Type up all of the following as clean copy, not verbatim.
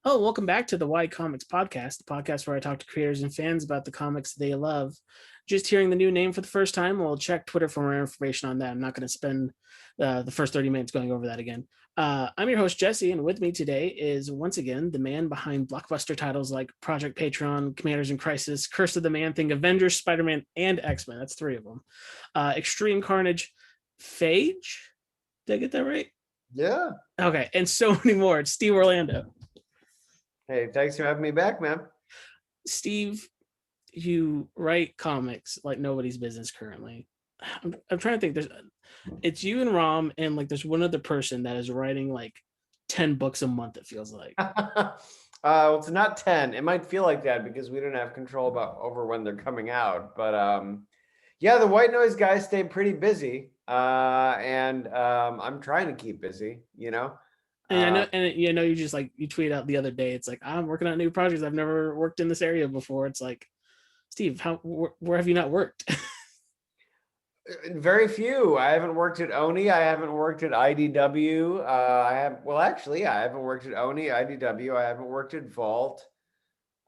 Oh, welcome back to the Why Comics podcast, the podcast where I talk to creators and fans about the comics they love. Just hearing the new name for the first time, we'll check Twitter for more information on that. I'm not going to spend the first 30 minutes going over that again. I'm your host, Jesse, and with me today is once again the man behind blockbuster titles like Project Patron, Commanders in Crisis, Curse of the Man Thing, Avengers, Spider-Man, and X-Men. That's three of them. Extreme Carnage, Phage. Did I get that right? Yeah. Okay, and so many more. It's Steve Orlando. Hey, thanks for having me back, man. Steve, you write comics like nobody's business currently. I'm trying to think. It's you and Rom, and like there's one other person that is writing like 10 books a month. It feels like. Well, it's not 10. It might feel like that because we don't have control over when they're coming out. But yeah, the white noise guys stay pretty busy, and I'm trying to keep busy. And I know, and you just like you tweeted out the other day. It's like I'm working on new projects. I've never worked in this area before. It's like, Steve, where have you not worked? Very few. I haven't worked at Oni. I haven't worked at IDW. I haven't worked at Oni, IDW. I haven't worked at Vault.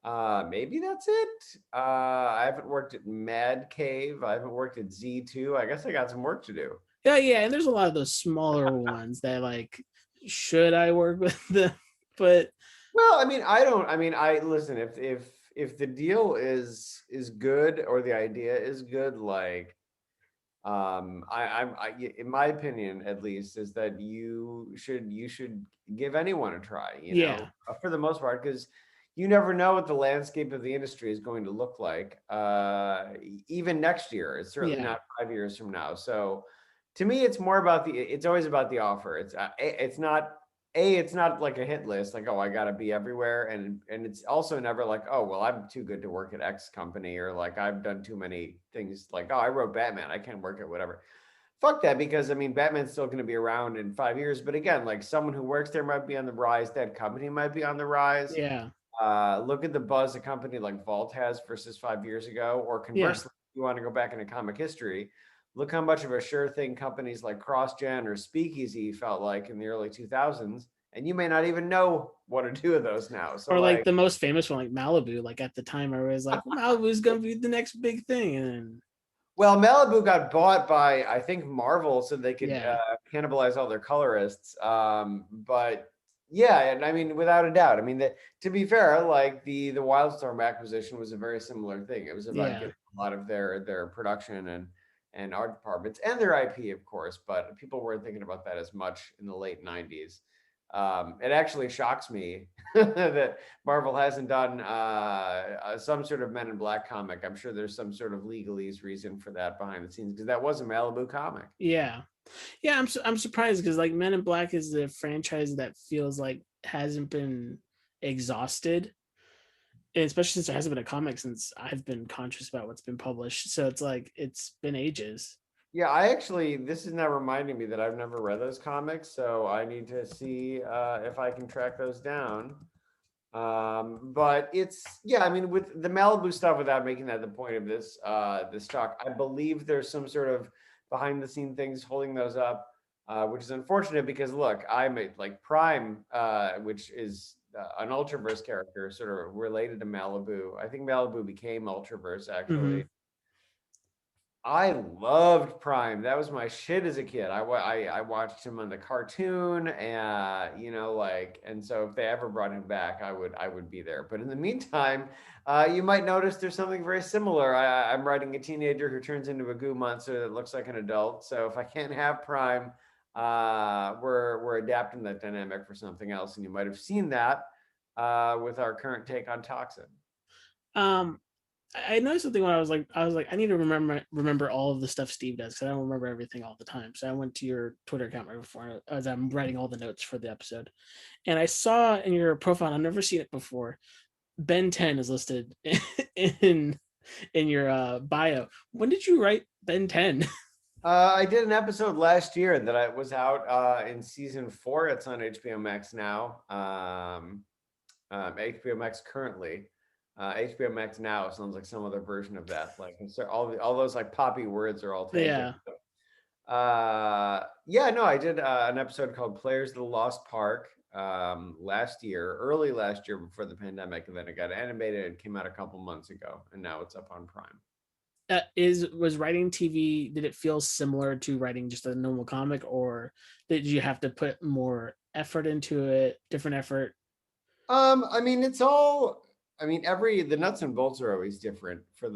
Maybe that's it. I haven't worked at Mad Cave. I haven't worked at Z2. I guess I got some work to do. Yeah, and there's a lot of those smaller ones that like, should I work with them? But well, I listen. If the deal is good or the idea is good, like in my opinion at least is that you should give anyone a try, yeah, for the most part, because you never know what the landscape of the industry is going to look like even next year. It's certainly yeah. not 5 years from now. So to me it's always about the offer. It's not like a hit list, like, oh, I got to be everywhere. And it's also never like, oh, well, I'm too good to work at X company, or like I've done too many things, like, oh, I wrote Batman, I can't work at whatever. Fuck that, because Batman's still going to be around in 5 years. But again, like, someone who works there might be on the rise, that company might be on the rise. Yeah. Look at the buzz a company like Vault has versus 5 years ago, or Yeah. conversely, if you want to go back into comic history, look how much of a sure thing companies like CrossGen or Speakeasy felt like in the early 2000s, and you may not even know one or two of those now. So Or like like, the most famous one, like Malibu. Like at the time, I was like, well, Malibu's gonna be the next big thing, and well, Malibu got bought by, I think, Marvel, so they could yeah, cannibalize all their colorists. But yeah, and without a doubt, to be fair, like the Wildstorm acquisition was a very similar thing. It was about yeah, getting a lot of their production and art departments and their IP, of course, but people weren't thinking about that as much in the late 90s. It actually shocks me that Marvel hasn't done some sort of Men in Black comic. I'm sure there's some sort of legalese reason for that behind the scenes, because that was a Malibu comic. yeah, yeah. I'm surprised because like Men in Black is the franchise that feels like hasn't been exhausted, and especially since there hasn't been a comic since I've been conscious about what's been published. So it's like it's been ages. Yeah, this is now reminding me that I've never read those comics, so I need to see if I can track those down. But it's, yeah, with the Malibu stuff, without making that the point of this talk, I believe there's some sort of behind the scene things holding those up, which is unfortunate because look, I'm like Prime, which is an Ultraverse character, sort of related to Malibu. I think Malibu became Ultraverse actually. Mm-hmm. I loved Prime. That was my shit as a kid. I watched him on the cartoon, and and so if they ever brought him back, I would be there. But in the meantime, you might notice there's something very similar. I'm writing a teenager who turns into a goo monster that looks like an adult. So if I can't have Prime, we're adapting that dynamic for something else, and you might have seen that with our current take on Toxin. Um, I noticed something when I was like, I need to remember all of the stuff Steve does because I don't remember everything all the time. So I went to your Twitter account right before as I'm writing all the notes for the episode, and I saw in your profile, I've never seen it before. Ben 10 is listed in in your bio. When did you write Ben 10? I did an episode last year that I was out in season 4. It's on HBO Max now. HBO Max currently. HBO Max now sounds like some other version of that. Like, so all those like poppy words are all taken. Yeah. Yeah, no, I did an episode called Players of the Lost Park. early last year before the pandemic, and then it got animated and came out a couple months ago, and now it's up on Prime. Was writing TV, did it feel similar to writing just a normal comic, or did you have to put more effort into it, different effort? I mean, it's all. I mean, the nuts and bolts are always different for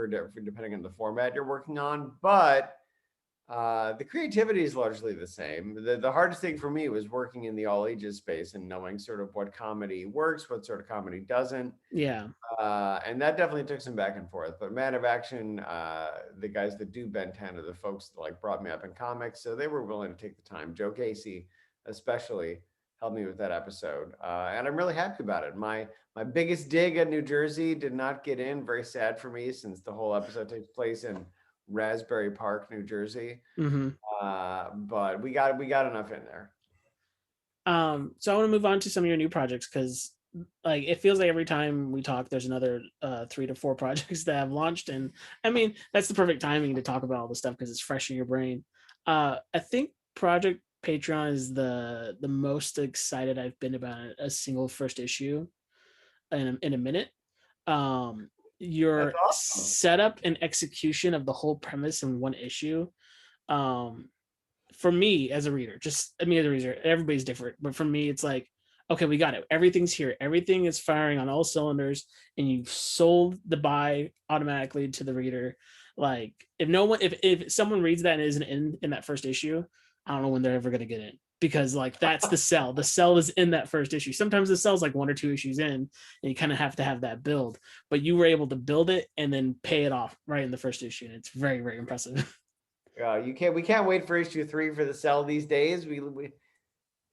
depending on the format you're working on, but the creativity is largely the same. The hardest thing for me was working in the all ages space and knowing sort of what comedy works, what sort of comedy doesn't. Yeah. And that definitely took some back and forth. But Man of Action, the guys that do Ben 10 are the folks that like brought me up in comics, so they were willing to take the time. Joe Casey, especially, helped me with that episode, and I'm really happy about it. My biggest dig at New Jersey did not get in. Very sad for me, since the whole episode takes place in Raspberry Park, New Jersey. Mm-hmm. But we got enough in there. So I want to move on to some of your new projects, because like it feels like every time we talk there's another 3 to 4 projects that have launched, and I mean that's the perfect timing to talk about all this stuff because it's fresh in your brain. I think Project Patreon is the most excited I've been about a single first issue in a minute. Your That's awesome. setup and execution of the whole premise in one issue, for me as a reader, just I mean as a reader, everybody's different, but for me it's like, okay, we got it, everything's here, everything is firing on all cylinders, and you've sold the buy automatically to the reader. Like if someone reads that and isn't in that first issue, I don't know when they're ever going to get in, because like that's the sell is in that first issue. Sometimes the sell's like 1 or 2 issues in, and you kind of have to have that build, but you were able to build it and then pay it off right in the first issue, and it's very, very impressive. We can't wait for issue 3 for the sell these days. We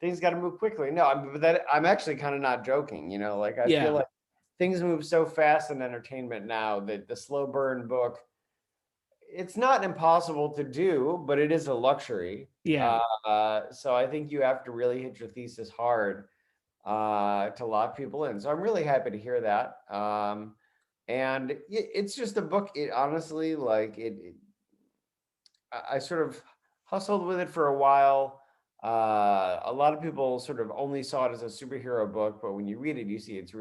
things got to move quickly. No, I'm actually kind of not joking. Like I feel Yeah. like things move so fast in entertainment now that the slow burn book, it's not impossible to do, but it is a luxury. Yeah. So I think you have to really hit your thesis hard to lock people in. So I'm really happy to hear that. And it's just a book. It honestly, like I sort of hustled with it for a while. A lot of people sort of only saw it as a superhero book, but when you read it, you see it's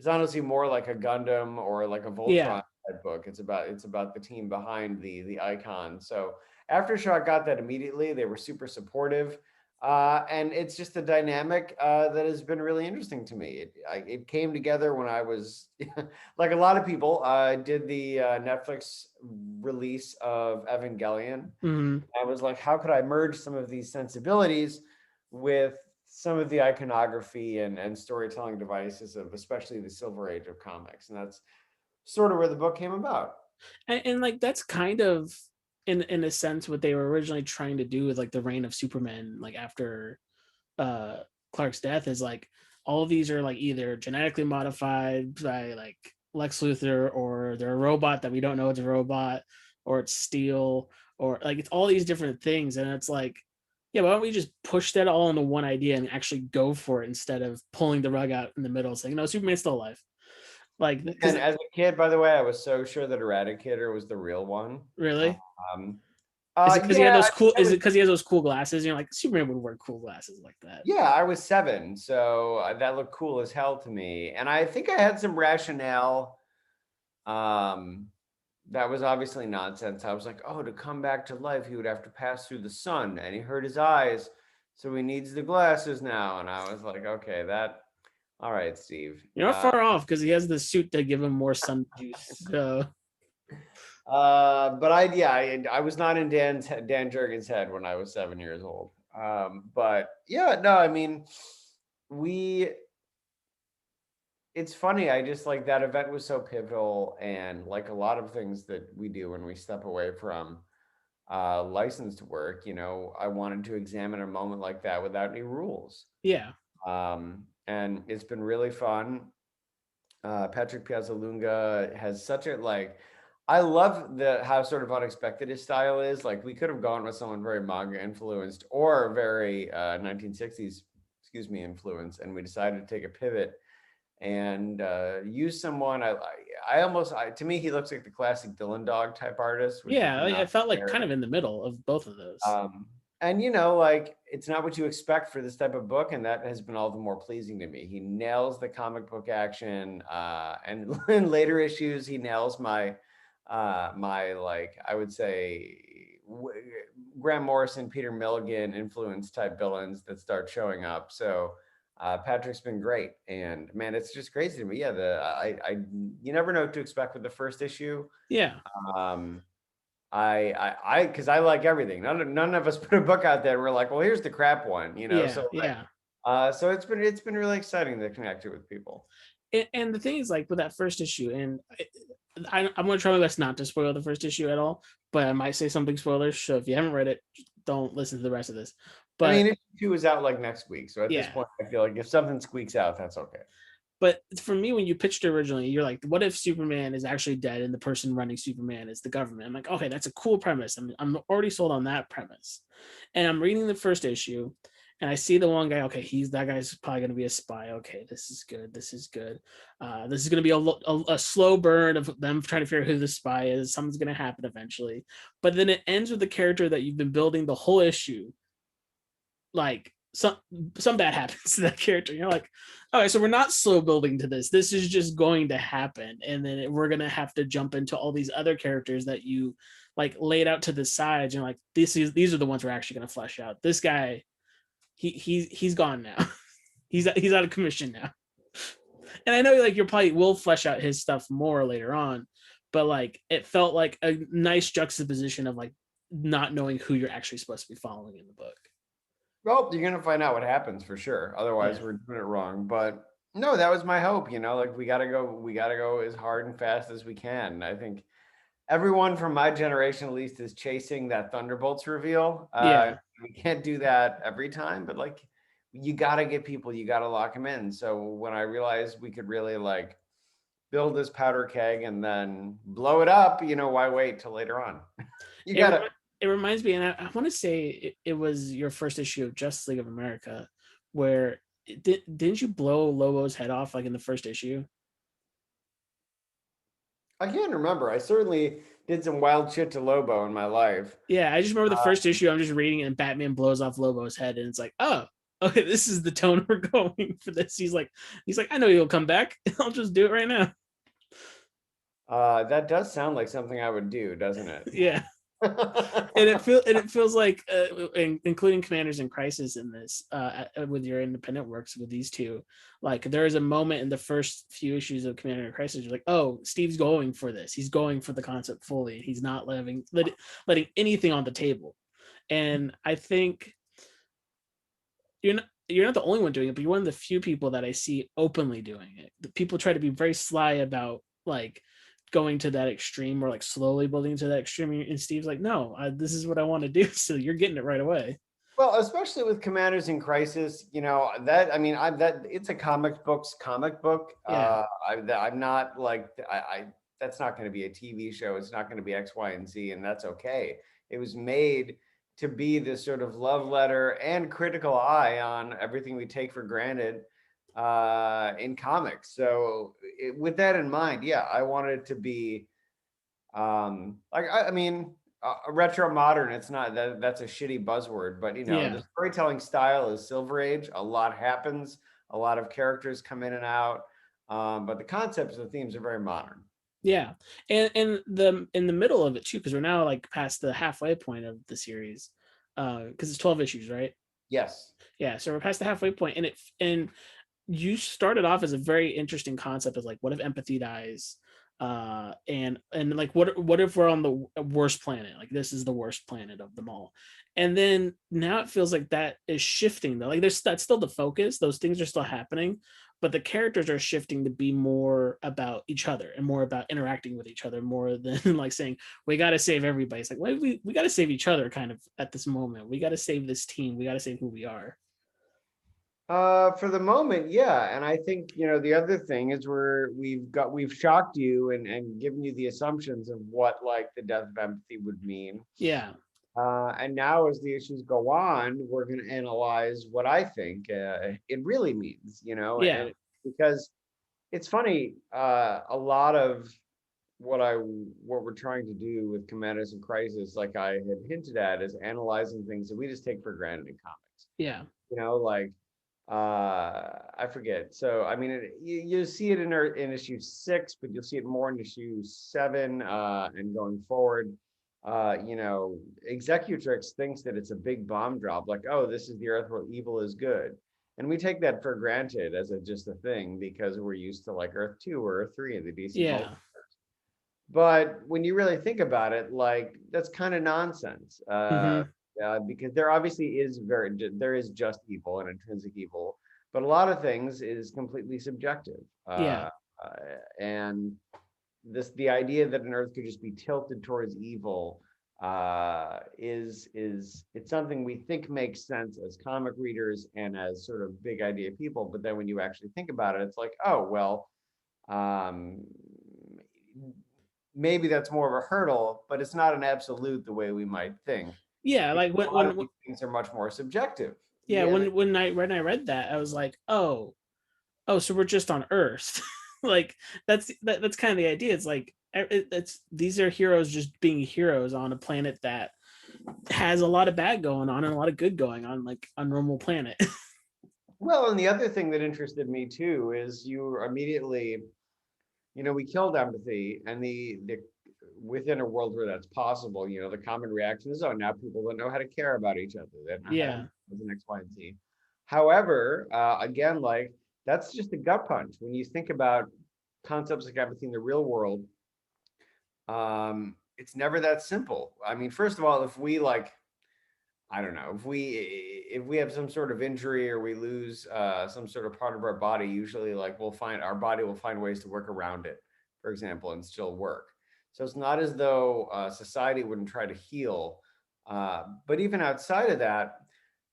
honestly more like a Gundam or like a Yeah. Voltron type book. It's about the team behind the icon. So Aftershock got that immediately. They were super supportive. And it's just a dynamic that has been really interesting to me. It came together when I was, like a lot of people, did the Netflix release of Evangelion. Mm-hmm. I was like, how could I merge some of these sensibilities with some of the iconography and storytelling devices of especially the Silver Age of comics? And that's sort of where the book came about. And like that's kind of in a sense what they were originally trying to do with like the reign of Superman, like after uh Clark's death, is like all of these are like either genetically modified by like Lex Luthor, or they're a robot that we don't know it's a robot, or it's steel, or like it's all these different things, and it's like, yeah, why don't we just push that all into one idea and actually go for it instead of pulling the rug out in the middle saying no, Superman's still alive. Like because And as a kid, by the way, I was so sure that Eradicator was the real one. really, Um, is it because he had yeah, those cool? Is it because he has those cool glasses? You're like, Superman would wear cool glasses like that. yeah, I was 7, so that looked cool as hell to me. And I think I had some rationale. Um, that was obviously nonsense. I was like, oh, to come back to life, he would have to pass through the sun, and he hurt his eyes, so he needs the glasses now. And I was like, okay, all right, Steve. You're not far off because he has the suit to give him more sun juice. So But I was not in Dan Jurgens' head when I was 7 years old. But yeah, no, I mean, it's funny. I just like that event was so pivotal, and like a lot of things that we do when we step away from licensed work, I wanted to examine a moment like that without any rules. yeah, And it's been really fun. Patrick Piazzalunga has such a I love how sort of unexpected his style is. Like we could have gone with someone very manga influenced or very 1960s, influenced, and we decided to take a pivot and use someone. To me he looks like the classic Dylan Dog type artist. Which yeah. I felt like kind of in the middle of both of those. And like it's not what you expect for this type of book, and that has been all the more pleasing to me. He nails the comic book action, and in later issues, he nails my like I would say Grant Morrison, Peter Milligan influence type villains that start showing up. So Patrick's been great, and man, it's just crazy to me. Yeah, I you never know what to expect with the first issue. Yeah. Um, because I like everything. None of us put a book out there and we're like, well, here's the crap one, Yeah. So like, Yeah. so it's been really exciting to connect it with people. And the thing is, like, with that first issue, and I'm going to try my best not to spoil the first issue at all, but I might say some big spoilers. So if you haven't read it, don't listen to the rest of this. I But mean, issue 2 is out like next week, so at this yeah, point, I feel like if something squeaks out, that's okay. but for me, when you pitched it originally, you're like, what if Superman is actually dead and the person running Superman is the government? I'm like, okay, that's a cool premise. I'm already sold on that premise. And I'm reading the first issue, and I see the one guy. Okay, that guy's probably going to be a spy. Okay, this is good. This is good. This is going to be a slow burn of them trying to figure out who the spy is. Something's going to happen eventually. But then it ends with the character that you've been building the whole issue. Like some bad happens to that character. You're like, all right, so we're not slow building to this. This is just going to happen, and then we're gonna have to jump into all these other characters that you like laid out to the sides. And like, these are the ones we're actually gonna flesh out. This guy, he's gone now. he's out of commission now. And I know like you probably will flesh out his stuff more later on, but like it felt like a nice juxtaposition of like not knowing who you're actually supposed to be following in the book. Well, you're gonna find out what happens for sure. Otherwise, Yeah. we're doing it wrong. But no, that was my hope. Like we gotta go as hard and fast as we can. I think everyone from my generation at least is chasing that Thunderbolts reveal. Yeah. We can't do that every time, but like you gotta get people, you gotta lock them in. So when I realized we could really like build this powder keg and then blow it up, why wait till later on? You gotta. It reminds me, and I want to say it was your first issue of Justice League of America, where didn't you blow Lobo's head off like in the first issue? I can't remember. I certainly did some wild shit to Lobo in my life. Yeah, I just remember the first issue. I'm just reading, and Batman blows off Lobo's head, and it's like, oh, okay, this is the tone we're going for this. He's like, I know you'll come back. I'll just do it right now. That does sound like something I would do, doesn't it? Yeah. And it feels like including Commanders in Crisis in this with your independent works with these two, like there is a moment in the first few issues of Commander in Crisis you're like, oh, Steve's going for this, he's going for the concept fully, he's not letting anything on the table. And I think you're not the only one doing it, but you're one of the few people that I see openly doing it. The people try to be very sly about like going to that extreme or like slowly building to that extreme, and Steve's like, no, this is what I want to do. So you're getting it right away. Well, especially with Commanders in Crisis, that I mean, that it's a comic book. Yeah. I'm not like I that's not going to be a TV show. It's not going to be X, Y, and Z, and that's okay. It was made to be this sort of love letter and critical eye on everything we take for granted in comics. So with that in mind, yeah, I wanted it to be I mean retro modern. It's not that's a shitty buzzword, but Yeah. the storytelling style is Silver Age. A lot happens, a lot of characters come in and out, but the concepts and the themes are very modern. Yeah. And in the middle of it too, because we're now like past the halfway point of the series, because it's 12 issues, right? Yes. Yeah, so we're past the halfway point, and you started off as a very interesting concept of like, what if empathy dies, and like what if we're on the worst planet, like this is the worst planet of them all. And then now it feels like that is shifting though, like that's still the focus, those things are still happening, but the characters are shifting to be more about each other and more about interacting with each other more than like saying we got to save everybody. It's like, well, we got to save each other kind of at this moment. We got to save this team, we got to save who we are. For the moment, yeah. And I think, the other thing is we've shocked you and given you the assumptions of what like the death of empathy would mean. Yeah. And now as the issues go on, we're going to analyze what I think it really means, Yeah. and because it's funny, a lot of what we're trying to do with Commanders in Crisis, like I had hinted at, is analyzing things that we just take for granted in comics. Yeah. Like I forget. So I mean, you see it in issue 6, but you'll see it more in issue 7 and going forward. Executrix thinks that it's a big bomb drop, like, oh, this is the Earth where evil is good. And we take that for granted as just a thing because we're used to like Earth 2 or Earth 3 in the DC Yeah. But when you really think about it, like that's kind of nonsense. Because there obviously there is just evil and intrinsic evil, but a lot of things is completely subjective. Yeah. And the idea that an Earth could just be tilted towards evil is it's something we think makes sense as comic readers and as sort of big idea people. But then when you actually think about it, it's like, oh well. Um, Maybe that's more of a hurdle, but it's not an absolute the way we might think. Yeah. Like A lot of these things are much more subjective. yeah, when I read that, I was like, oh, so we're just on Earth. Like that's kind of the idea. It's like these are heroes just being heroes on a planet that has a lot of bad going on and a lot of good going on, like a normal planet. Well, and the other thing that interested me too is you immediately, we killed empathy, and the within a world where that's possible, the common reaction is, oh, now people don't know how to care about each other. They don't know Yeah. how to do an X, Y, and Z. However, again, like that's just a gut punch. When you think about concepts like empathy in the real world, it's never that simple. I mean, first of all, if we like, I don't know, if we have some sort of injury or we lose some sort of part of our body, usually like our body will find ways to work around it, for example, and still work. So it's not as though society wouldn't try to heal. But even outside of that,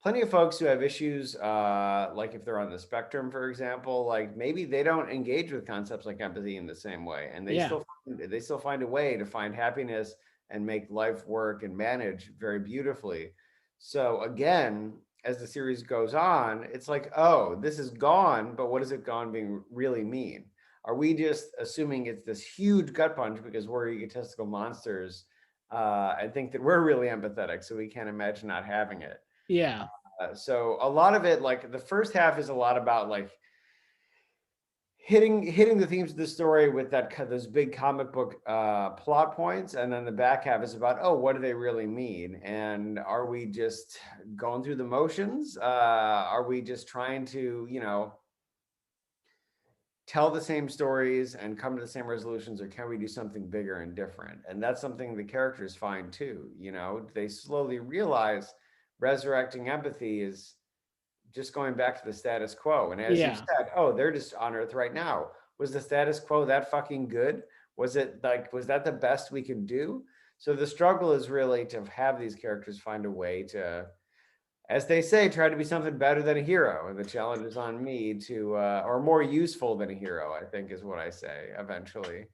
plenty of folks who have issues, like if they're on the spectrum, for example, like maybe they don't engage with concepts like empathy in the same way, and they still find a way to find happiness and make life work and manage very beautifully. So again, as the series goes on, it's like, oh, this is gone, but what does it gone being really mean? Are we just assuming it's this huge gut punch because we're egotistical monsters and think that we're really empathetic, so we can't imagine not having it? Yeah. So a lot of it, like the first half is a lot about like hitting the themes of the story with those big comic book plot points, and then the back half is about, oh, what do they really mean, and are we just going through the motions? Are we just trying to tell the same stories and come to the same resolutions, or can we do something bigger and different? And that's something the characters find too. They slowly realize resurrecting empathy is just going back to the status quo. And as you said, oh, they're just on Earth right now. Was the status quo that fucking good? Was that the best we could do? So the struggle is really to have these characters find a way to, as they say, try to be something better than a hero. And the challenge is on me to, or more useful than a hero, I think is what I say eventually.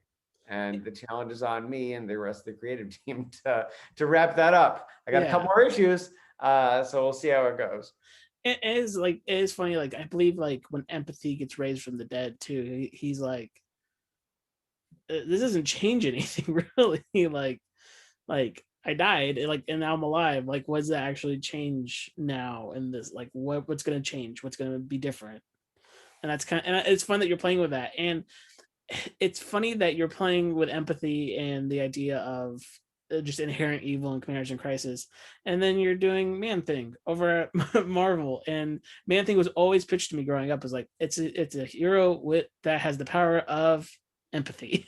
And the challenge is on me and the rest of the creative team to wrap that up. I got a couple more issues, so we'll see how it goes. It is funny. Like, I believe like when empathy gets raised from the dead too, he's like, this doesn't change anything really. like I died, and now I'm alive. Like, what does that actually change now? In this, like, what's going to change? What's going to be different? And it's fun that you're playing with that. And it's funny that you're playing with empathy and the idea of just inherent evil in Commanders in Crisis, and then you're doing Man-Thing over at Marvel. And Man-Thing was always pitched to me growing up as like it's a hero that has the power of empathy,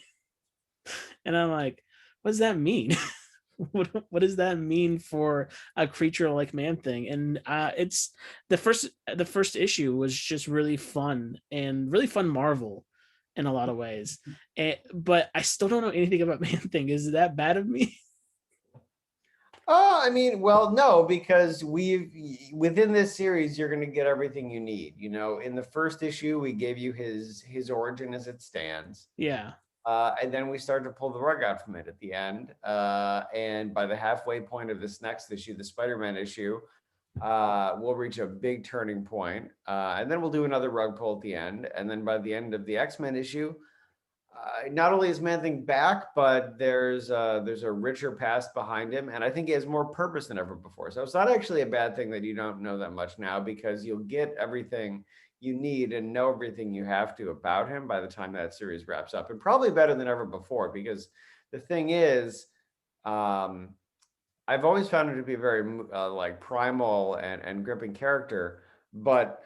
and I'm like, what does that mean? What does that mean for a creature like Man-Thing? And it's the first issue was just really fun Marvel in a lot of ways, but I still don't know anything about Man-Thing. Is that bad of me? Oh, I mean, well, no, because within this series, you're going to get everything you need. In the first issue, we gave you his origin as it stands. Yeah. And then we started to pull the rug out from it at the end. And by the halfway point of this next issue, the Spider-Man issue, we'll reach a big turning point. And then we'll do another rug pull at the end. And then by the end of the X-Men issue, not only is Man-Thing back, but there's a richer past behind him, and I think he has more purpose than ever before. So it's not actually a bad thing that you don't know that much now, because you'll get everything you need and know everything you have to about him by the time that series wraps up, and probably better than ever before. Because the thing is, um, I've always found him to be a very like primal and gripping character, but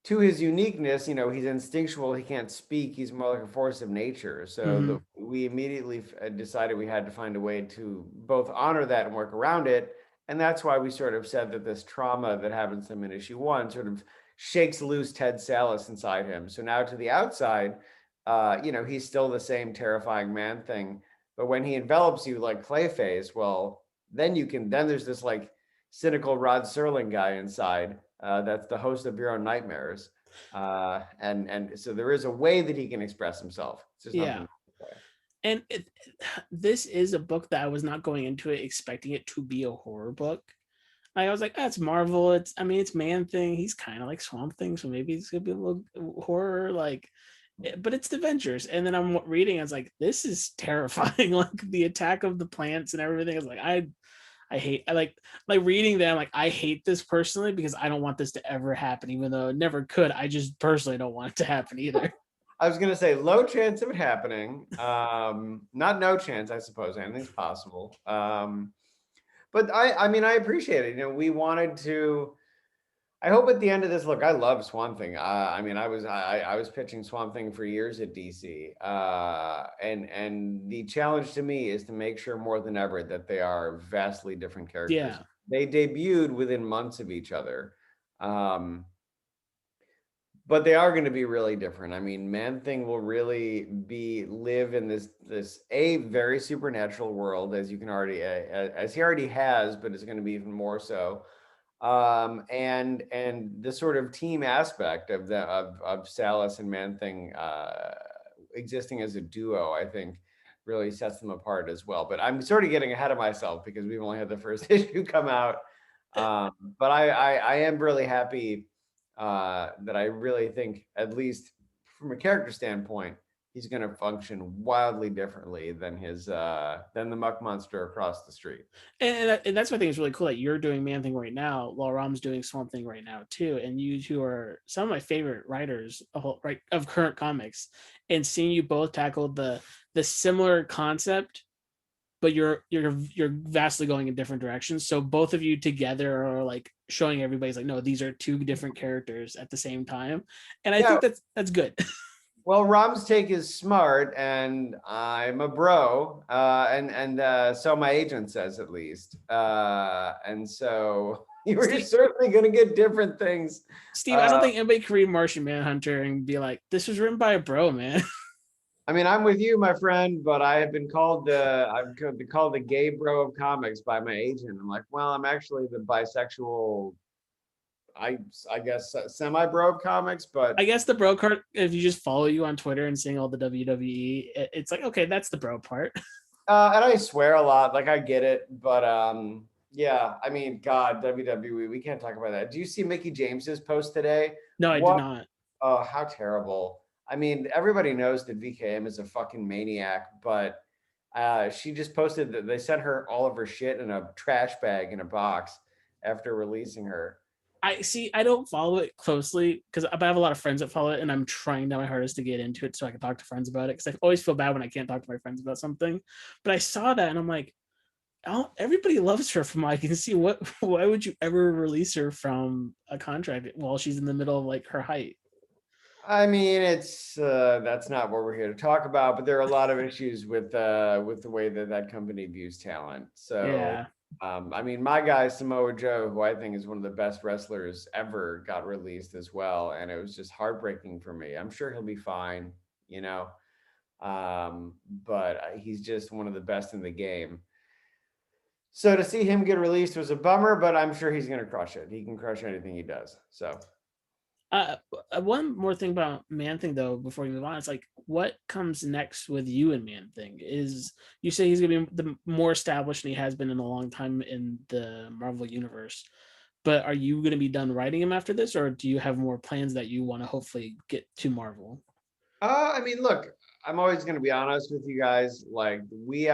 to his uniqueness, he's instinctual. He can't speak. He's more like a force of nature. So Mhm. we immediately decided we had to find a way to both honor that and work around it. And that's why we sort of said that this trauma that happens to him in issue 1 sort of shakes loose Ted Sallis inside him. So now to the outside, he's still the same terrifying Man-Thing. But when he envelops you like Clayface, well, then there's this like cynical Rod Serling guy inside, that's the host of Your Own Nightmares, and so there is a way that he can express himself. It's just not Yeah. the way. And this is a book that I was not going into it expecting it to be a horror book. I was like, that's Marvel. It's Man-Thing. He's kind of like Swamp Thing, so maybe it's gonna be a little horror, like. But it's the Avengers, and then I'm reading. I was like, this is terrifying. Like the attack of the plants and everything. I was like, I like reading them. Like I hate this personally because I don't want this to ever happen, even though it never could. I just personally don't want it to happen either. I was gonna say low chance of it happening. Not no chance, I suppose. Anything's possible. But I mean, I appreciate it. We wanted to. I hope at the end of this, look, I love Swamp Thing. I mean, I was pitching Swamp Thing for years at DC, and the challenge to me is to make sure more than ever that they are vastly different characters. Yeah, They debuted within months of each other, um, but they are going to be really different. I mean, Man Thing will really live in this a very supernatural world, as you can already as he already has, but it's going to be even more so, and the sort of team aspect of Salas and Man-Thing existing as a duo, I think, really sets them apart as well. But I'm sort of getting ahead of myself because we've only had the first issue come out. But I am really happy that I really think, at least from a character standpoint, he's going to function wildly differently than than the muck monster across the street. and that's what I think is really cool. That you're doing Man-Thing right now, while Ram's doing Swamp Thing right now too, and you two are some of my favorite writers of current comics. And seeing you both tackle the similar concept, but you're vastly going in different directions. So both of you together are like showing everybody's like, no, these are two different characters at the same time, and I Yeah. think that's good. Well, Rom's take is smart, and I'm a bro, and so my agent says, at least, and so you were Steve, certainly going to get different things. Steve, I don't think anybody can read Martian Manhunter and be like, this was written by a bro, man. I mean, I'm with you, my friend, but I've been called the gay bro of comics by my agent. I'm like, well, I'm actually the bisexual, I guess, semi bro of comics, but I guess the bro card, if you just follow you on Twitter and seeing all the WWE, it's like, okay, that's the bro part. and I swear a lot, like I get it, but yeah, I mean, God, WWE, we can't talk about that. Do you see Mickey James's post today? No, I did What? not. Oh, how terrible. I mean, everybody knows that VKM is a fucking maniac, but she just posted that they sent her all of her shit in a trash bag in a box after releasing her. I see. I don't follow it closely because I have a lot of friends that follow it, and I'm trying my hardest to get into it so I can talk to friends about it. Because I always feel bad when I can't talk to my friends about something. But I saw that, and I'm like, oh, everybody loves her from what I can see. Why would you ever release her from a contract while she's in the middle of like her height? I mean, it's that's not what we're here to talk about, but there are a lot of issues with the way that that company views talent. So, Yeah. I mean, my guy Samoa Joe, who I think is one of the best wrestlers ever, got released as well, and it was just heartbreaking for me. I'm sure he'll be fine, you know, but he's just one of the best in the game. So to see him get released was a bummer, but I'm sure he's going to crush it. He can crush anything he does. So. Uh, one more thing about Man-Thing though, before we move on, it's like, what comes next with you and Man-Thing? Is you say he's gonna be the more established and he has been in a long time in the Marvel universe, but are you gonna be done writing him after this, or do you have more plans that you want to hopefully get to Marvel? I mean, look, I'm always going to be honest with you guys. Like, we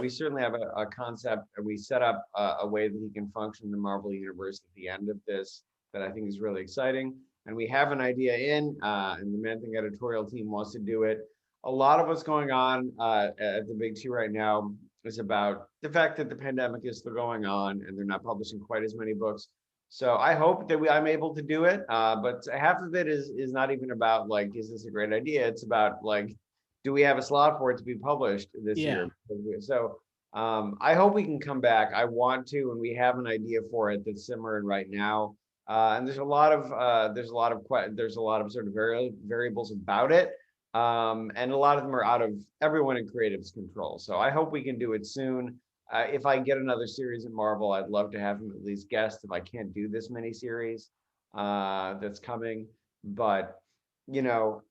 certainly have a concept, and we set up a way that he can function in the Marvel universe at the end of this that I think is really exciting. And we have an idea and the Man Thing editorial team wants to do it. A lot of what's going on at the Big Two right now is about the fact that the pandemic is still going on, and they're not publishing quite as many books. So I hope that I'm able to do it. But half of it is not even about like, is this a great idea? It's about like, do we have a slot for it to be published this Yeah. year? So I hope we can come back. I want to, and we have an idea for it that's simmering right now. And there's a lot of sort of variables about it. And a lot of them are out of everyone in creative's control. So I hope we can do it soon. If I get another series at Marvel, I'd love to have him at least guest if I can't do this miniseries that's coming. But, you know,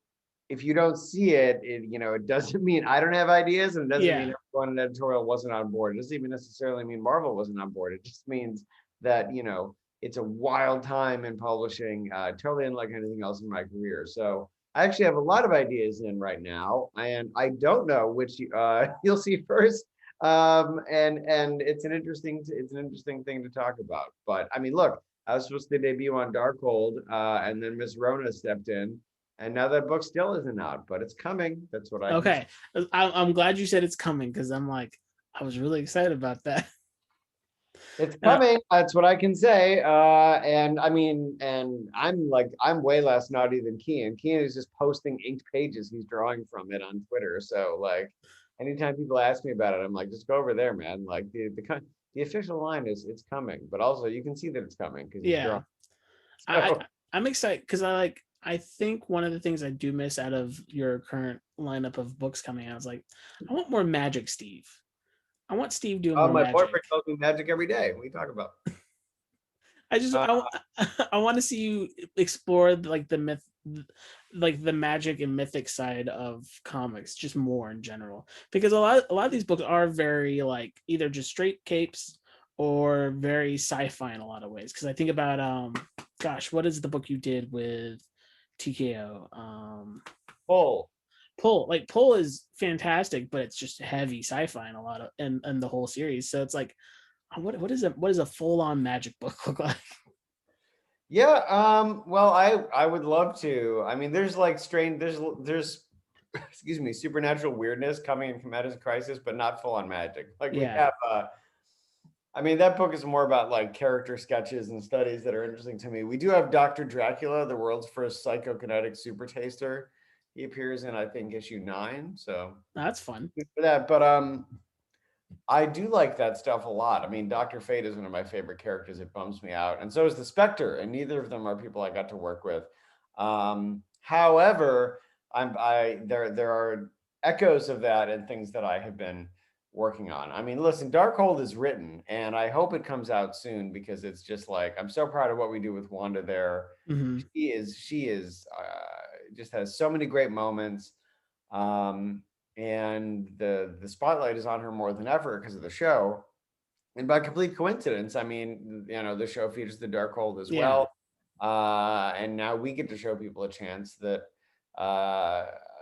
if you don't see it, it doesn't mean I don't have ideas, and it doesn't mean everyone in editorial wasn't on board. It doesn't even necessarily mean Marvel wasn't on board. It just means that, it's a wild time in publishing, totally unlike anything else in my career. So I actually have a lot of ideas in right now, and I don't know which you'll see first. And it's an interesting thing to talk about. But I mean, look, I was supposed to debut on Darkhold, and then Miss Rona stepped in, and now that book still isn't out, but it's coming. That's what I Okay. I'm glad you said it's coming, because I'm like, I was really excited about that. It's coming. That's what I can say. And I mean, and I'm way less naughty than Kian. Kian is just posting inked pages he's drawing from it on Twitter. So like, anytime people ask me about it, I'm like, just go over there, man. Like the official line is it's coming, but also you can see that it's coming because he's drawing. So. I'm excited because I think one of the things I do miss out of your current lineup of books coming out is like, I want more magic, Steve. I want Steve doing more My magic. boyfriend tells me magic every day. What are you talking about? I want to see you explore like the myth, like the magic and mythic side of comics, just more in general. Because a lot of these books are very like either just straight capes or very sci-fi in a lot of ways. Because I think about gosh, what is the book you did with TKO? Pull is fantastic, but it's just heavy sci-fi in a lot of and the whole series. So it's like, what is a full-on magic book look like? Yeah, well, I would love to. I mean, there's like there's excuse me, supernatural weirdness coming in Comedic Crisis, but not full on magic. Like we have I mean, that book is more about like character sketches and studies that are interesting to me. We do have Dr. Dracula, the world's first psychokinetic super taster. He appears in, I think, issue 9. So that's fun for that. But I do like that stuff a lot. I mean, Dr. Fate is one of my favorite characters. It bums me out. And so is the Spectre, and neither of them are people I got to work with. However, there are echoes of that and things that I have been working on. I mean, listen, Darkhold is written, and I hope it comes out soon because it's just like, I'm so proud of what we do with Wanda there. Mm-hmm. She is just has so many great moments. And the spotlight is on her more than ever because of the show. And by complete coincidence, I mean, the show features the Darkhold as well. And now we get to show people a chance that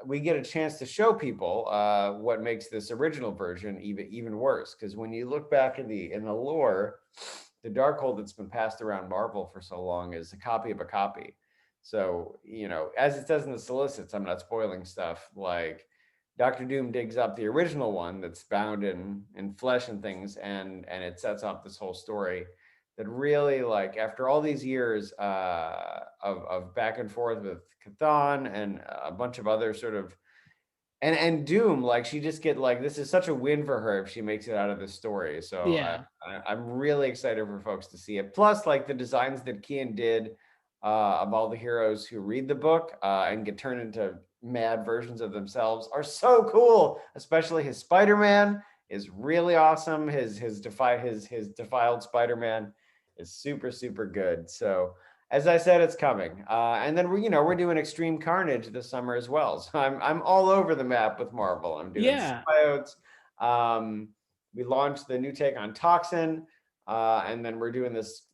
we get a chance to show people what makes this original version even worse. Because when you look back in the lore, the Darkhold that's been passed around Marvel for so long is a copy of a copy. So, as it says in the solicits, I'm not spoiling stuff, like Doctor Doom digs up the original one that's bound in flesh and things, and it sets up this whole story that really, like, after all these years of back and forth with Chthon and a bunch of other sort of and Doom, like, she just get like, this is such a win for her if she makes it out of this story. So I'm really excited for folks to see it. Plus, like, the designs that Kian did of all the heroes who read the book and get turned into mad versions of themselves are so cool. Especially his Spider-Man is really awesome. His defiled Spider-Man is super, super good. So as I said, it's coming. And then we're doing Extreme Carnage this summer as well. So I'm all over the map with Marvel. I'm doing symbiotes. We launched the new take on Toxin. And then we're doing this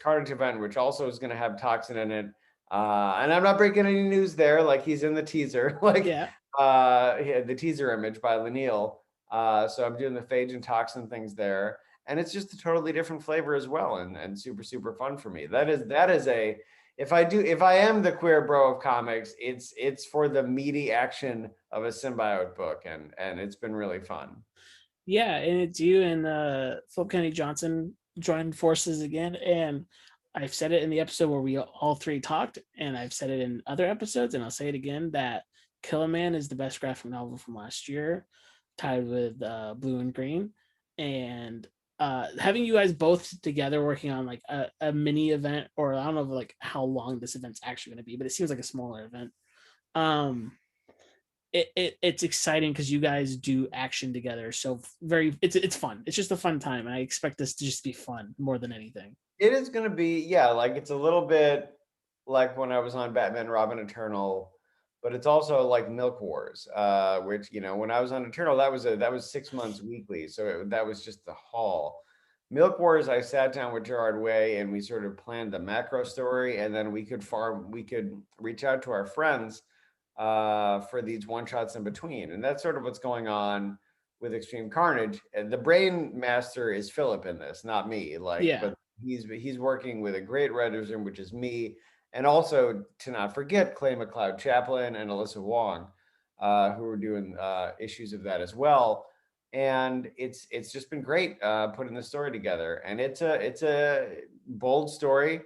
Carnage event, which also is going to have Toxin in it. And I'm not breaking any news there. Like he's in the teaser, like Yeah. the teaser image by Lanil. So I'm doing the phage and toxin things there, and it's just a totally different flavor as well, and super super fun for me. That is a if I am the queer bro of comics, it's for the meaty action of a symbiote book, and it's been really fun. Yeah, and it's you and Philip Kennedy Johnson joined forces again. And I've said it in the episode where we all three talked, and I've said it in other episodes, and I'll say it again that Killer Man is the best graphic novel from last year, tied with Blue and Green. And having you guys both together working on like a mini event, or I don't know like how long this event's actually going to be, but it seems like a smaller event. Um, it's exciting because you guys do action together. So it's fun. It's just a fun time. I expect this to just be fun more than anything. It is going to be, yeah, like it's a little bit like when I was on Batman Robin Eternal, but it's also like Milk Wars, which, when I was on Eternal, that was 6 months weekly. So that was just the haul. Milk Wars, I sat down with Gerard Way and we sort of planned the macro story, and then we could reach out to our friends for these one shots in between. And that's sort of what's going on with Extreme Carnage. And the brain master is Philip in this, not me. Like, Yeah. but he's working with a great writers room, which is me, and also to not forget Clay McLeod Chaplin and Alyssa Wong, who are doing issues of that as well. And it's just been great putting the story together, and it's a bold story.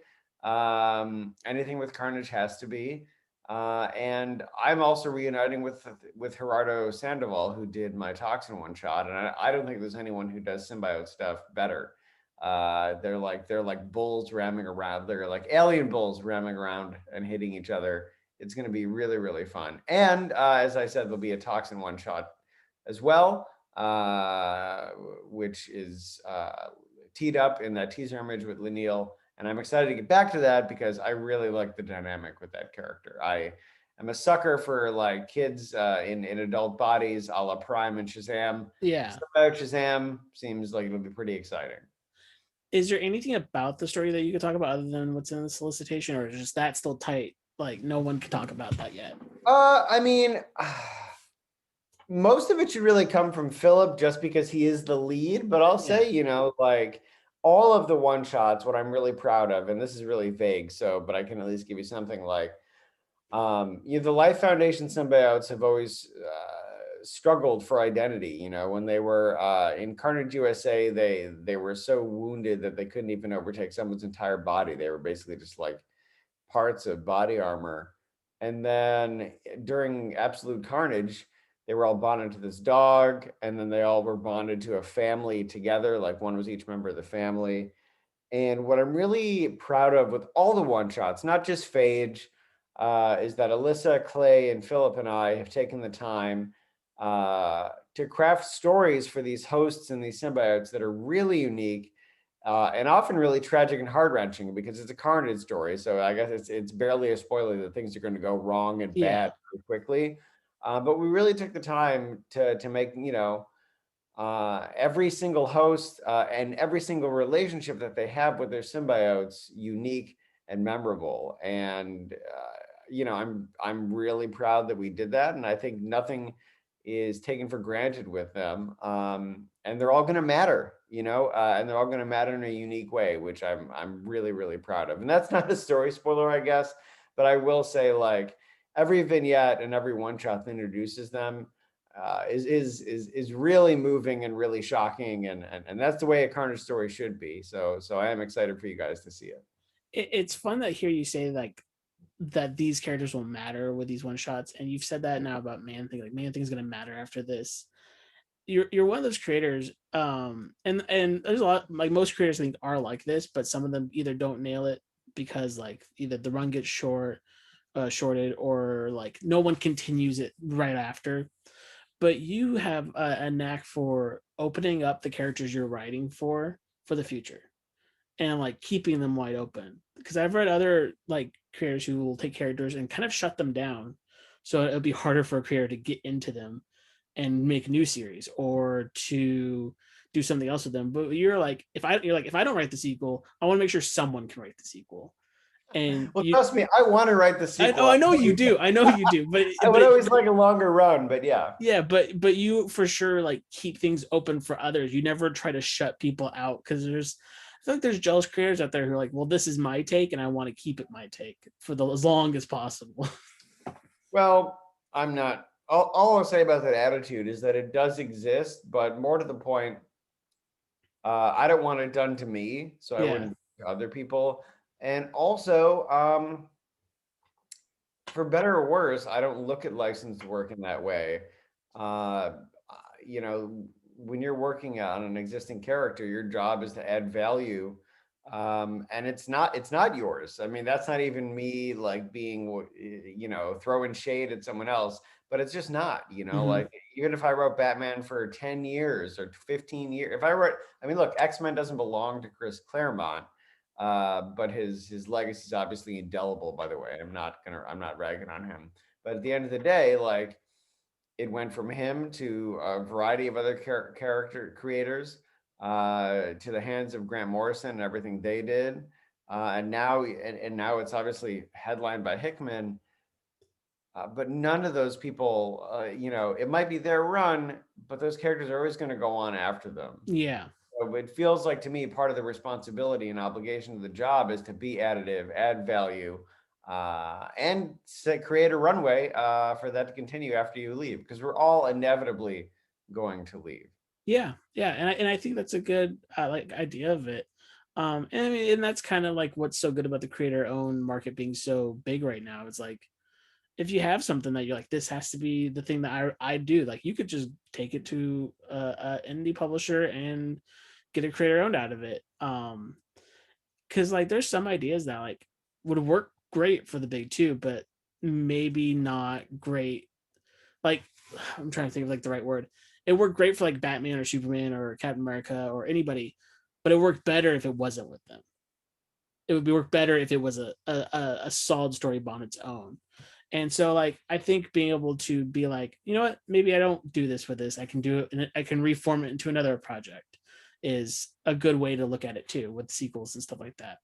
Anything with Carnage has to be. And I'm also reuniting with Gerardo Sandoval, who did my Toxin one shot, and I don't think there's anyone who does symbiote stuff better. They're like bulls ramming around. They're like alien bulls ramming around and hitting each other. It's going to be really really fun. And as I said, there'll be a Toxin one shot as well, which is teed up in that teaser image with Lanil. And I'm excited to get back to that because I really like the dynamic with that character. I am a sucker for like kids in adult bodies, a la Prime and Shazam. Yeah. Stuff about Shazam seems like it'll be pretty exciting. Is there anything about the story that you could talk about other than what's in the solicitation, or is just that still tight? Like no one can talk about that yet. I mean, most of it should really come from Philip just because he is the lead, but I'll say, like all of the one shots, what I'm really proud of, and this is really vague, but I can at least give you something like, the Life Foundation symbiotes have always struggled for identity. When they were in Carnage USA, they were so wounded that they couldn't even overtake someone's entire body. They were basically just like parts of body armor. And then during Absolute Carnage, they were all bonded to this dog, and then they all were bonded to a family together. Like one was each member of the family. And what I'm really proud of with all the one shots, not just Phage, is that Alyssa, Clay, and Philip and I have taken the time to craft stories for these hosts and these symbiotes that are really unique and often really tragic and heart wrenching because it's a Carnage story. So I guess it's barely a spoiler that things are going to go wrong and Yeah. bad quickly. But we really took the time to make every single host and every single relationship that they have with their symbiotes unique and memorable. And I'm really proud that we did that, and I think nothing is taken for granted with them. And they're all going to matter, and they're all going to matter in a unique way, which I'm really really proud of. And that's not a story spoiler, I guess, but I will say like every vignette and every one shot that introduces them is really moving and really shocking, and that's the way a Carnage story should be. So I am excited for you guys to see it. It's fun to hear you say like that these characters will matter with these one shots, and you've said that now about Man Thing. Like Man Thing's gonna matter after this. You're one of those creators, and there's a lot like most creators I think are like this, but some of them either don't nail it because like either the run gets shorted, or like no one continues it right after. But you have a knack for opening up the characters you're writing for the future, and like keeping them wide open. Because I've read other like creators who will take characters and kind of shut them down, so it'll be harder for a creator to get into them and make a new series or to do something else with them. But you're like, if I don't write the sequel, I want to make sure someone can write the sequel. And Well, trust me, I want to write the sequel. I know you do. I know you do. But I would always like a longer run, but yeah. Yeah, but you for sure like keep things open for others. You never try to shut people out because I feel like there's jealous creators out there who are like, well, this is my take and I want to keep it my take for as long as possible. Well, I'm not. All I'll say about that attitude is that it does exist, but more to the point, I don't want it done to me, so I Yeah. wouldn't do to other people. And also, for better or worse, I don't look at licensed work in that way. Uh, you know, when you're working on an existing character, your job is to add value, and it's not yours. I mean, that's not even me like being, throwing shade at someone else, but it's just not. Mm-hmm. Like even if I wrote Batman for 10 years or 15 years, if I wrote, I mean, look, X-Men doesn't belong to Chris Claremont. But his legacy is obviously indelible. By the way, I'm not ragging on him. But at the end of the day, like it went from him to a variety of other character creators, to the hands of Grant Morrison and everything they did, and now it's obviously headlined by Hickman. But none of those people, it might be their run, but those characters are always going to go on after them. Yeah. So it feels like to me part of the responsibility and obligation of the job is to be additive, add value, and create a runway for that to continue after you leave, because we're all inevitably going to leave. Yeah. Yeah. And I think that's a good like idea of it. And I mean, and that's kind of like what's so good about the creator owned market being so big right now. It's like if you have something that you're like, this has to be the thing that I do, like you could just take it to a indie publisher and get a creator owned out of it. Because like there's some ideas that like would work great for the big two, but maybe not great. Like I'm trying to think of like the right word. It worked great for like Batman or Superman or Captain America or anybody, but it worked better if it wasn't with them. It would be work better if it was a solid story on its own. And so like I think being able to be like, you know what, maybe I don't do this for this. I can do it and I can reform it into another project is a good way to look at it too with sequels and stuff like that.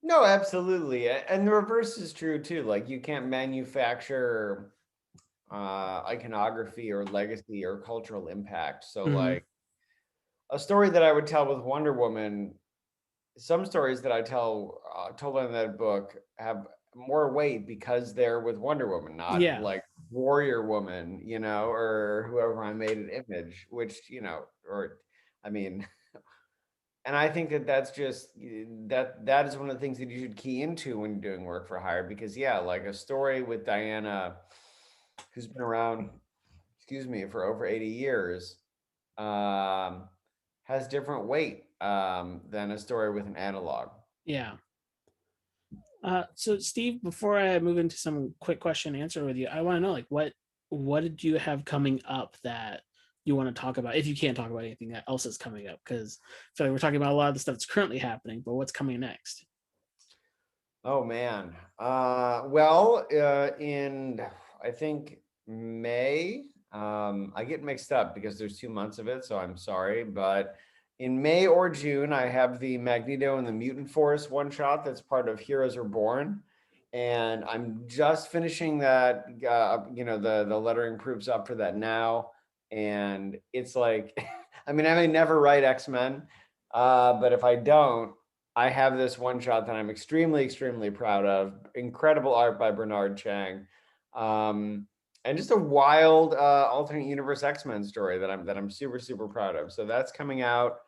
No, absolutely. And the reverse is true too. Like you can't manufacture iconography or legacy or cultural impact. So Mm-hmm. like a story that I would tell with Wonder Woman, some stories that I told in that book have more weight because they're with Wonder Woman, not Yeah. like Warrior Woman, or whoever I made an image, which, or I mean, and I think that that's just that is one of the things that you should key into when you're doing work for hire, because yeah, like a story with Diana, who's been around, excuse me, for over 80 years, um, has different weight than a story with an analog. Yeah. So Steve, before I move into some quick question and answer with you, I want to know like what did you have coming up that you want to talk about if you can't talk about anything else that's coming up, because I feel like we're talking about a lot of the stuff that's currently happening, but what's coming next? Oh man. Well, in I think May. I get mixed up because there's 2 months of it, so I'm sorry. But in May or June, I have the Magneto and the Mutant Force one shot that's part of Heroes Reborn, and I'm just finishing that. The lettering proofs up for that now, and it's like, I mean, I may never write X-Men, but if I don't, I have this one shot that I'm extremely, extremely proud of. Incredible art by Bernard Chang, and just a wild alternate universe X-Men story that I'm super, super proud of. So that's coming out.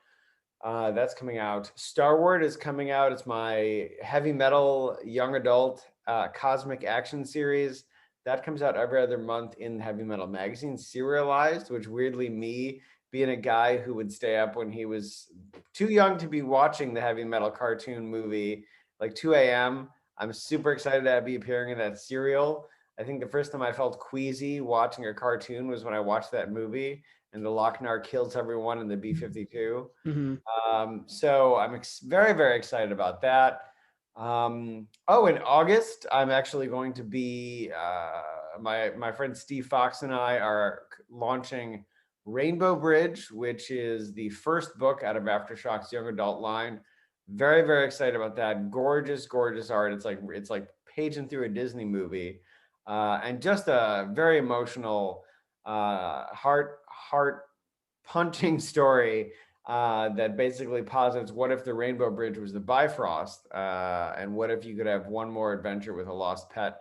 Starward is coming out. It's my heavy metal young adult cosmic action series that comes out every other month in Heavy Metal Magazine, serialized. Which weirdly, me being a guy who would stay up when he was too young to be watching the heavy metal cartoon movie, like 2 a.m. I'm super excited to be appearing in that serial. I think the first time I felt queasy watching a cartoon was when I watched that movie and the Lochnar kills everyone in the B-52. Mm-hmm. So I'm very, very excited about that. Oh, in August, I'm actually going to be, my friend Steve Fox and I are launching Rainbow Bridge, which is the first book out of Aftershock's young adult line. Very, very excited about that. Gorgeous, gorgeous art. It's like paging through a Disney movie, and just a very emotional, heart punching story that basically posits what if the Rainbow Bridge was the Bifrost, and what if you could have one more adventure with a lost pet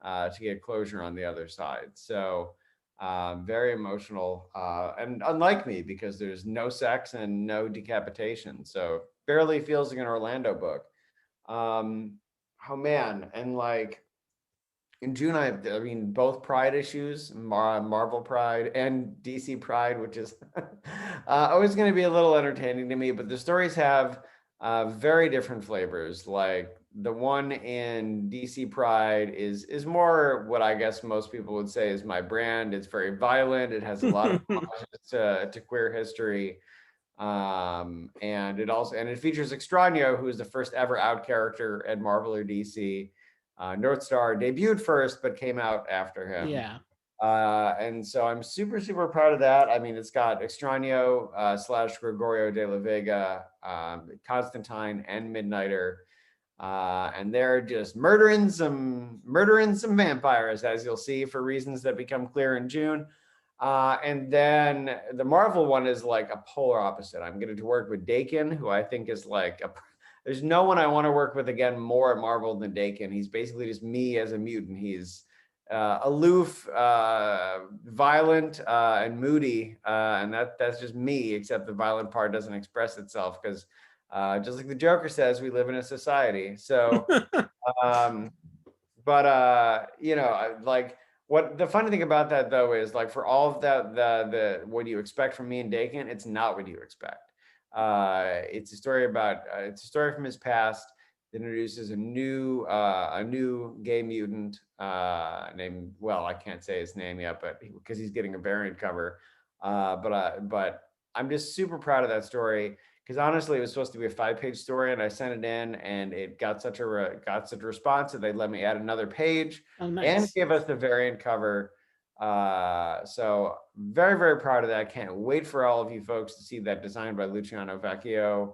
to get closure on the other side. So very emotional, and unlike me, because there's no sex and no decapitation. So barely feels like an Orlando book. Oh man, and like in June, I mean, both Pride issues, Marvel Pride and DC Pride, which is always going to be a little entertaining to me. But the stories have very different flavors. Like the one in DC Pride is more what I guess most people would say is my brand. It's very violent. It has a lot of homages to queer history. And it features Extraño, who is the first ever out character at Marvel or DC. North Star debuted first, but came out after him. Yeah. And so I'm super, super proud of that. I mean, it's got Extraño / Gregorio de la Vega, Constantine, and Midnighter. And they're just murdering some vampires, as you'll see, for reasons that become clear in June. And then the Marvel one is like a polar opposite. I'm going to work with Dakin, who I think is like there's no one I want to work with again more at Marvel than Dakin. He's basically just me as a mutant. He's aloof, violent, and moody, and that's just me. Except the violent part doesn't express itself because, just like the Joker says, we live in a society. So, but you know, like. What the funny thing about that though is like for all of that the what you expect from me and Dakin, it's not what you expect. It's a story from his past that introduces a new gay mutant named, well, I can't say his name yet, but because he's getting a variant cover. But I'm just super proud of that story because honestly, it was supposed to be a 5-page story, and I sent it in, and it got such a response that they let me add another page and give us the variant cover. So very, very proud of that. Can't wait for all of you folks to see that, designed by Luciano Vecchio.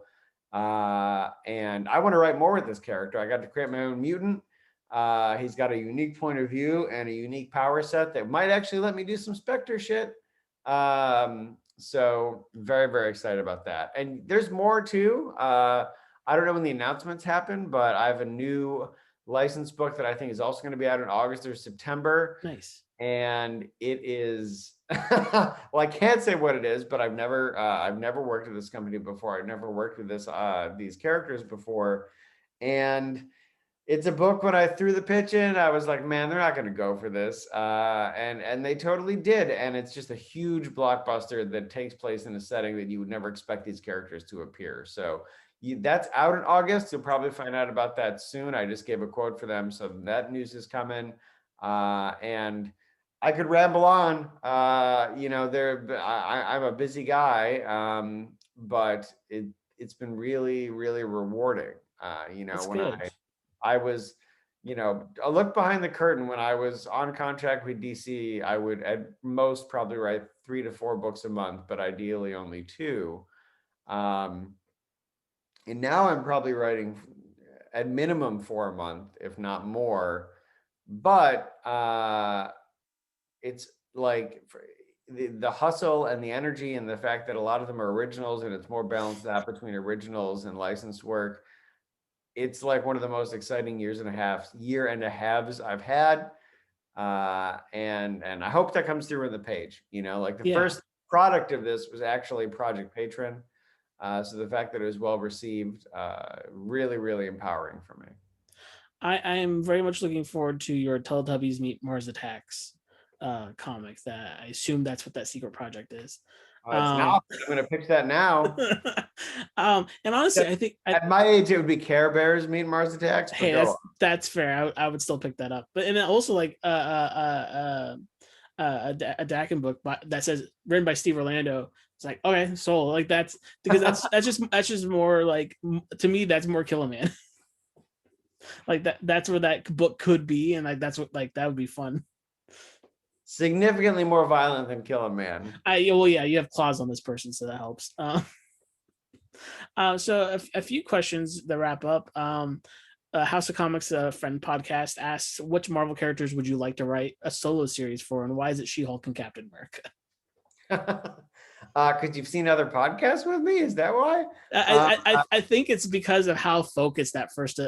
And I want to write more with this character. I got to create my own mutant. He's got a unique point of view and a unique power set that might actually let me do some Spectre shit. So very, very excited about that. And there's more too. I don't know when the announcements happen, but I have a new licensed book that I think is also going to be out in August or September. Nice. And it is well, I can't say what it is, but I've never worked with this company before. I've never worked with these characters before. And it's a book. When I threw the pitch in, I was like, man, they're not going to go for this. And they totally did. And it's just a huge blockbuster that takes place in a setting that you would never expect these characters to appear. So that's out in August. You'll probably find out about that soon. I just gave a quote for them. So that news is coming. And I could ramble on. I'm a busy guy, but it's been really, really rewarding. I was, a look behind the curtain when I was on contract with DC, I would at most probably write 3 to 4 books a month, but ideally only 2. And now I'm probably writing at minimum 4 a month, if not more. But it's like the hustle and the energy and the fact that a lot of them are originals, and it's more balanced out between originals and licensed work. It's like one of the most exciting year and a halves I've had. And I hope that comes through in the page. Like the first product of this was actually Project Patron. So the fact that it was well received, really, really empowering for me. I am very much looking forward to your Teletubbies Meet Mars Attacks comic. That I assume that's what that secret project is. I'm going to pitch that now. And honestly, I think at my age it would be Care Bears Meet Mars Attacks. Hey, that's fair. I would still pick that up. But and then also like a Dakin book that says written by Steve Orlando. It's like, okay, sold. Like that's because that's just more like, to me, that's more Kill a Man. Like that's where that book could be, and like that's what, like, that would be fun. Significantly more violent than Kill a Man. You have claws on this person, so that helps. So a few questions to wrap up. House of Comics, a friend podcast, asks, which Marvel characters would you like to write a solo series for, and why is it She-Hulk and Captain America? Because you've seen other podcasts with me, is that why? I think it's because of how focused that first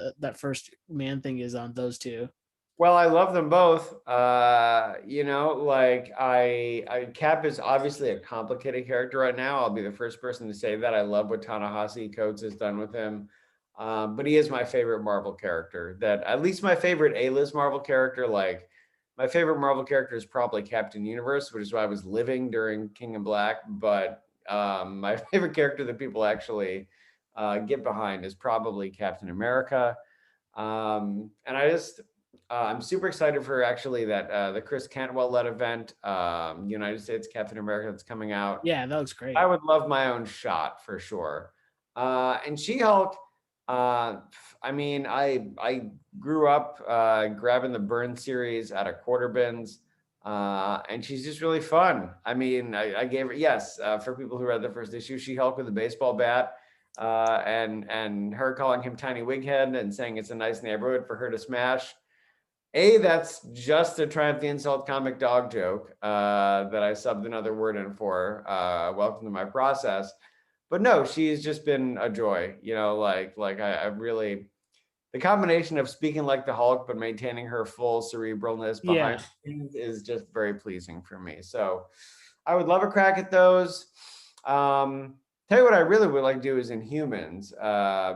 Man Thing is on those two. Well, I love them both. Like I Cap is obviously a complicated character right now. I'll be the first person to say that. I love what Ta-Nehisi Coates has done with him. But he is my favorite Marvel character. That at least my favorite A-list Marvel character. Like my favorite Marvel character is probably Captain Universe, which is why I was living during King in Black. But my favorite character that people actually get behind is probably Captain America. And I'm super excited for actually that the Chris Cantwell led event, United States Captain America, that's coming out. Yeah, that looks great. I would love my own shot for sure. And She-Hulk, I mean, I grew up grabbing the Burn series out of quarter bins, and she's just really fun. I mean, I gave her, yes, for people who read the first issue, She-Hulk with a baseball bat, and her calling him Tiny Wighead and saying it's a nice neighborhood for her to smash. That's just a Triumph the Insult comic dog joke that I subbed another word in for. Welcome to my process. But no, she's just been a joy. I really, the combination of speaking like the Hulk but maintaining her full cerebralness behind things is just very pleasing for me. So I would love a crack at those. Tell you what I really would like to do is Inhumans,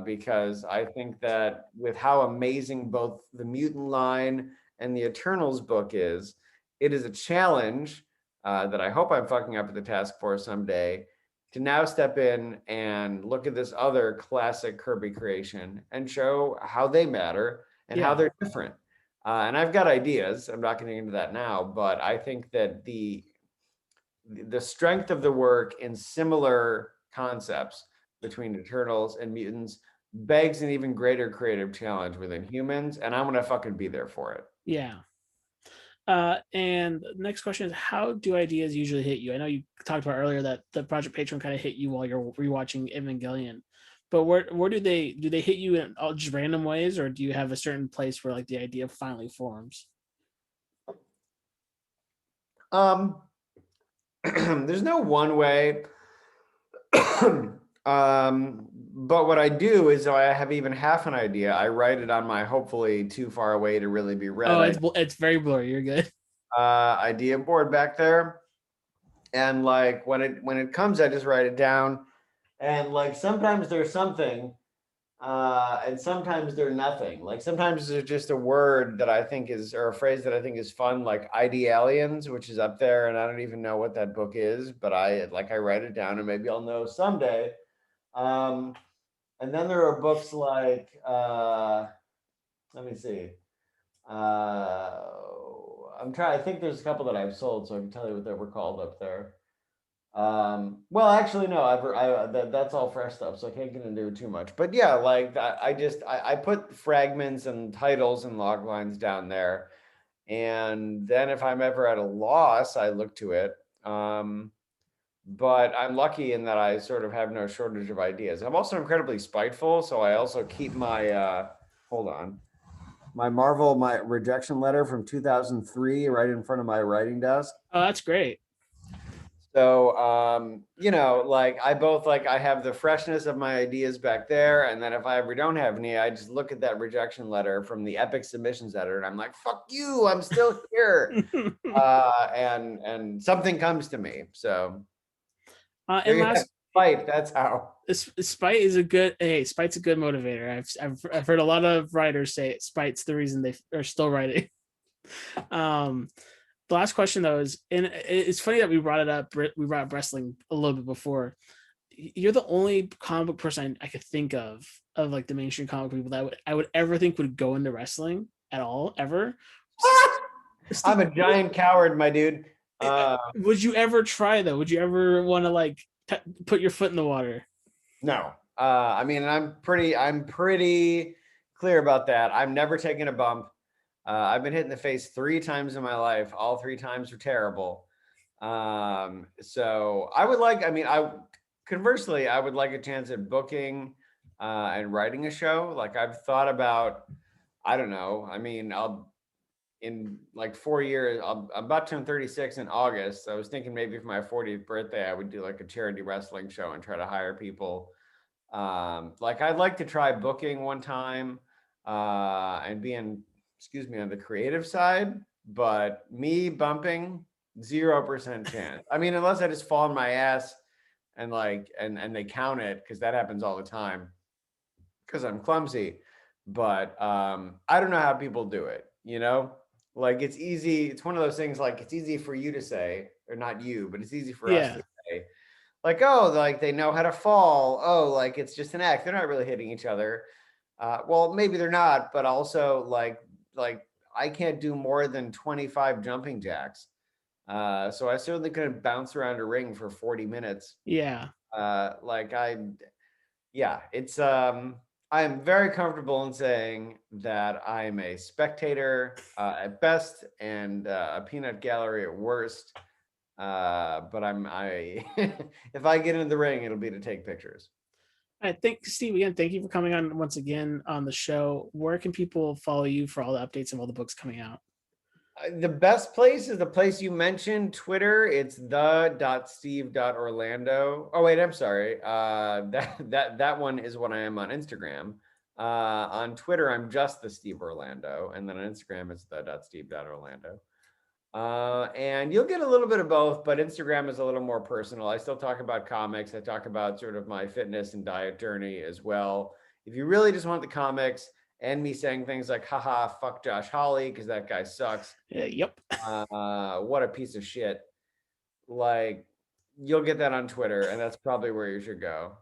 because I think that with how amazing both the Mutant line and the Eternals book is, it is a challenge that I hope I'm fucking up at the task force someday, to now step in and look at this other classic Kirby creation and show how they matter and how they're different. And I've got ideas. I'm not getting into that now, but I think that the strength of the work in similar concepts between Eternals and Mutants begs an even greater creative challenge within Humans, and I'm gonna fucking be there for it. Yeah. And the next question is, how do ideas usually hit you? I know you talked about earlier that the Project Patron kind of hit you while you're rewatching Evangelion, but where do they hit you in all just random ways, or do you have a certain place where like the idea finally forms? There's no one way. But what I do is, I have even half an idea, I write it on my hopefully too far away to really be read. Oh, it's very blurry. You're good. Idea board back there, and like when it comes, I just write it down, and like sometimes there's something, and sometimes there's nothing. Like sometimes there's just a word that I think is, or a phrase that I think is fun, like ID Aliens, which is up there, and I don't even know what that book is, but I write it down, and maybe I'll know someday. And then there are books like, let me see. I think there's a couple that I've sold, so I can tell you what they were called up there. Well, actually, no, that's all fresh stuff, so I can't get into it too much. But yeah, like I put fragments and titles and log lines down there. And then if I'm ever at a loss, I look to it. But I'm lucky in that I sort of have no shortage of ideas. I'm also incredibly spiteful, so I also keep my my rejection letter from 2003 right in front of my writing desk. Oh, that's great. So I have the freshness of my ideas back there, and then if I ever don't have any, I just look at that rejection letter from the Epic Submissions editor, and I'm like, "Fuck you! I'm still here," and something comes to me. So. And last, spite. That's how. Spite is a good. Hey, spite's a good motivator. I've heard a lot of writers say spite's the reason they are still writing. The last question though is, and it's funny that we brought it up. We brought up wrestling a little bit before. You're the only comic book person I could think of like the mainstream comic people that I would ever think would go into wrestling at all ever. I'm a giant coward, my dude. Would you ever try though? Would you ever want to like put your foot in the water? No. I mean, I'm pretty clear about that. I'm never taking a bump. I've been hit in the face 3 times in my life. All 3 times were terrible. So I would like, conversely, I would like a chance at booking and writing a show. Like I've thought about, I don't know. I mean, I'll in like 4 years, I'm about to turn 36 in August. So I was thinking maybe for my 40th birthday, I would do like a charity wrestling show and try to hire people. Like I'd like to try booking one time and being, excuse me, on the creative side, but me bumping 0% chance. I mean, unless I just fall on my ass and like and they count it because that happens all the time because I'm clumsy. But I don't know how people do it, you know? Like it's easy, it's one of those things like it's easy for you to say, or not you, but it's easy for us Yeah. to say, like, oh, like they know how to fall. Oh, like it's just an act. They're not really hitting each other. Well, maybe they're not, but also like I can't do more than 25 jumping jacks. So I certainly couldn't bounce around a ring for 40 minutes. Yeah. Like yeah, it's I am very comfortable in saying that I'm a spectator at best and a peanut gallery at worst. But I if I get into the ring, it'll be to take pictures. I think, Steve, again, thank you for coming on once again on the show. Where can people follow you for all the updates of all the books coming out? The best place is the place you mentioned, Twitter. It's the.steve.orlando. Oh wait, I'm sorry. That one is what I am on Instagram. On Twitter, I'm just the Steve Orlando, and then on Instagram, it's the.steve.orlando. And you'll get a little bit of both, but Instagram is a little more personal. I still talk about comics. I talk about sort of my fitness and diet journey as well. If you really just want the comics and me saying things like, haha, fuck Josh Hawley, because that guy sucks. Yep. What a piece of shit. Like, you'll get that on Twitter, and that's probably where you should go.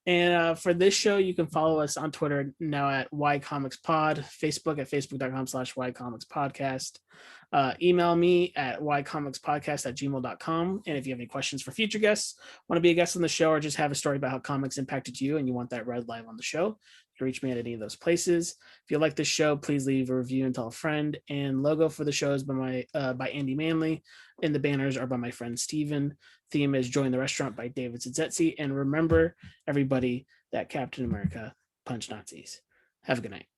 And for this show, you can follow us on Twitter now at YComicsPod, Facebook at facebook.com/YComicsPodcast. Email me at ycomicspodcast@gmail.com. And if you have any questions for future guests, want to be a guest on the show, or just have a story about how comics impacted you and you want that read live on the show, you can reach me at any of those places. If you like this show, please leave a review and tell a friend. And logo for the show is by Andy Manley, and the banners are by my friend Steven. Theme is Join the Restaurant by David Szesztay. And remember, everybody, that Captain America punched Nazis. Have a good night.